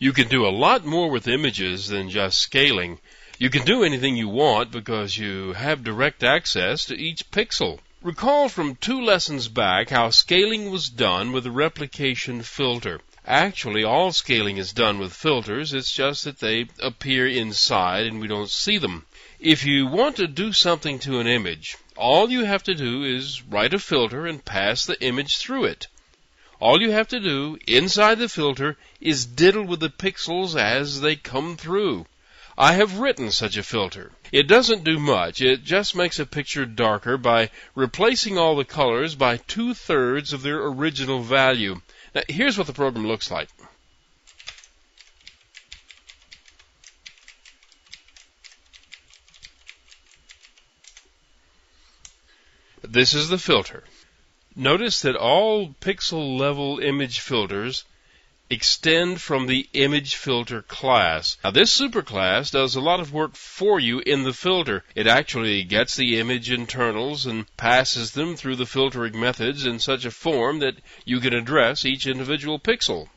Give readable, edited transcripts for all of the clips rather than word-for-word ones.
You can do a lot more with images than just scaling. You can do anything you want because you have direct access to each pixel. Recall from 2 lessons back how scaling was done with the replication filter. Actually, all scaling is done with filters. It's just that they appear inside and we don't see them. If you want to do something to an image, all you have to do is write a filter and pass the image through it. All you have to do inside the filter is diddle with the pixels as they come through. I have written such a filter. It doesn't do much. It just makes a picture darker by replacing all the colors by 2/3 of their original value. Now, here's what the program looks like. This is the filter. Notice that all pixel level image filters extend from the image filter class. Now, this superclass does a lot of work for you in the filter. It actually gets the image internals and passes them through the filtering methods in such a form that you can address each individual pixel.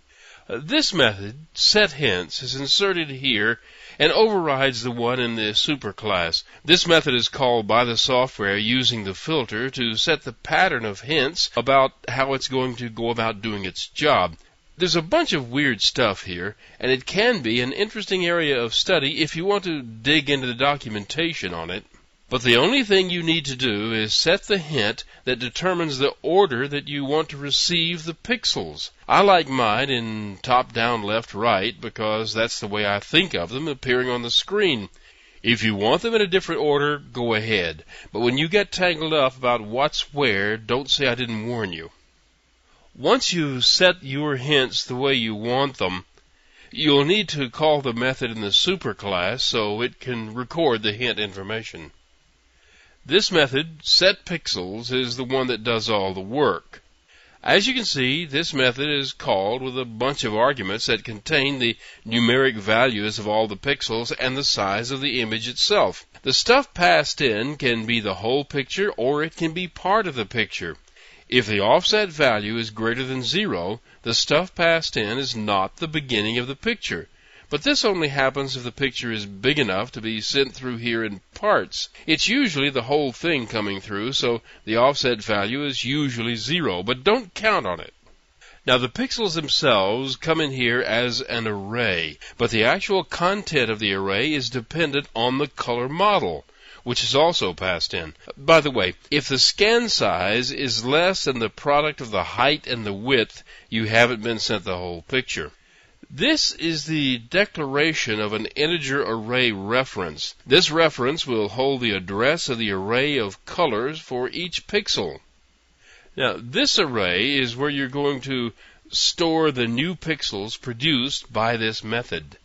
This method, setHints, is inserted here and overrides the one in the superclass. This method is called by the software using the filter to set the pattern of hints about how it's going to go about doing its job. There's a bunch of weird stuff here, and it can be an interesting area of study if you want to dig into the documentation on it. But the only thing you need to do is set the hint that determines the order that you want to receive the pixels. I like mine in top, down, left, right because that's the way I think of them appearing on the screen. If you want them in a different order, go ahead. But when you get tangled up about what's where, don't say I didn't warn you. Once you set your hints the way you want them, you'll need to call the method in the superclass so it can record the hint information. This method, setPixels, is the one that does all the work. As you can see, this method is called with a bunch of arguments that contain the numeric values of all the pixels and the size of the image itself. The stuff passed in can be the whole picture or it can be part of the picture. If the offset value is greater than 0, the stuff passed in is not the beginning of the picture. But this only happens if the picture is big enough to be sent through here in parts. It's usually the whole thing coming through, so the offset value is usually 0, but don't count on it. Now, the pixels themselves come in here as an array, but the actual content of the array is dependent on the color model, which is also passed in. By the way, if the scan size is less than the product of the height and the width, you haven't been sent the whole picture. This is the declaration of an integer array reference. This reference will hold the address of the array of colors for each pixel. Now, this array is where you're going to store the new pixels produced by this method.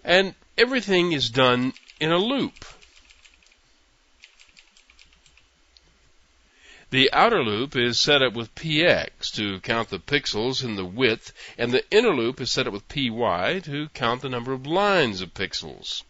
And everything is done in a loop. The outer loop is set up with px to count the pixels in the width, and the inner loop is set up with py to count the number of lines of pixels.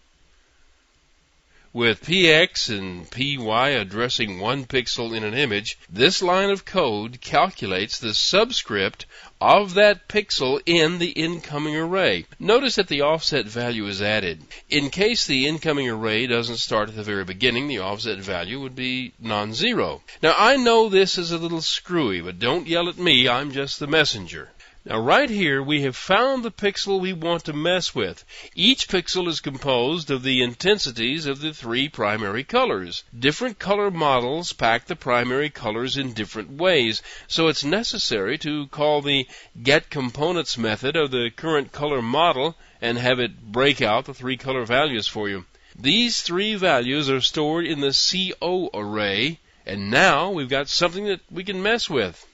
With px and py addressing one pixel in an image, this line of code calculates the subscript of that pixel in the incoming array. Notice that the offset value is added. In case the incoming array doesn't start at the very beginning, the offset value would be non-zero. Now, I know this is a little screwy, but don't yell at me, I'm just the messenger. Now, right here, we have found the pixel we want to mess with. Each pixel is composed of the intensities of the 3 primary colors. Different color models pack the primary colors in different ways, so it's necessary to call the getComponents method of the current color model and have it break out the 3 color values for you. These 3 values are stored in the CO array, and now we've got something that we can mess with.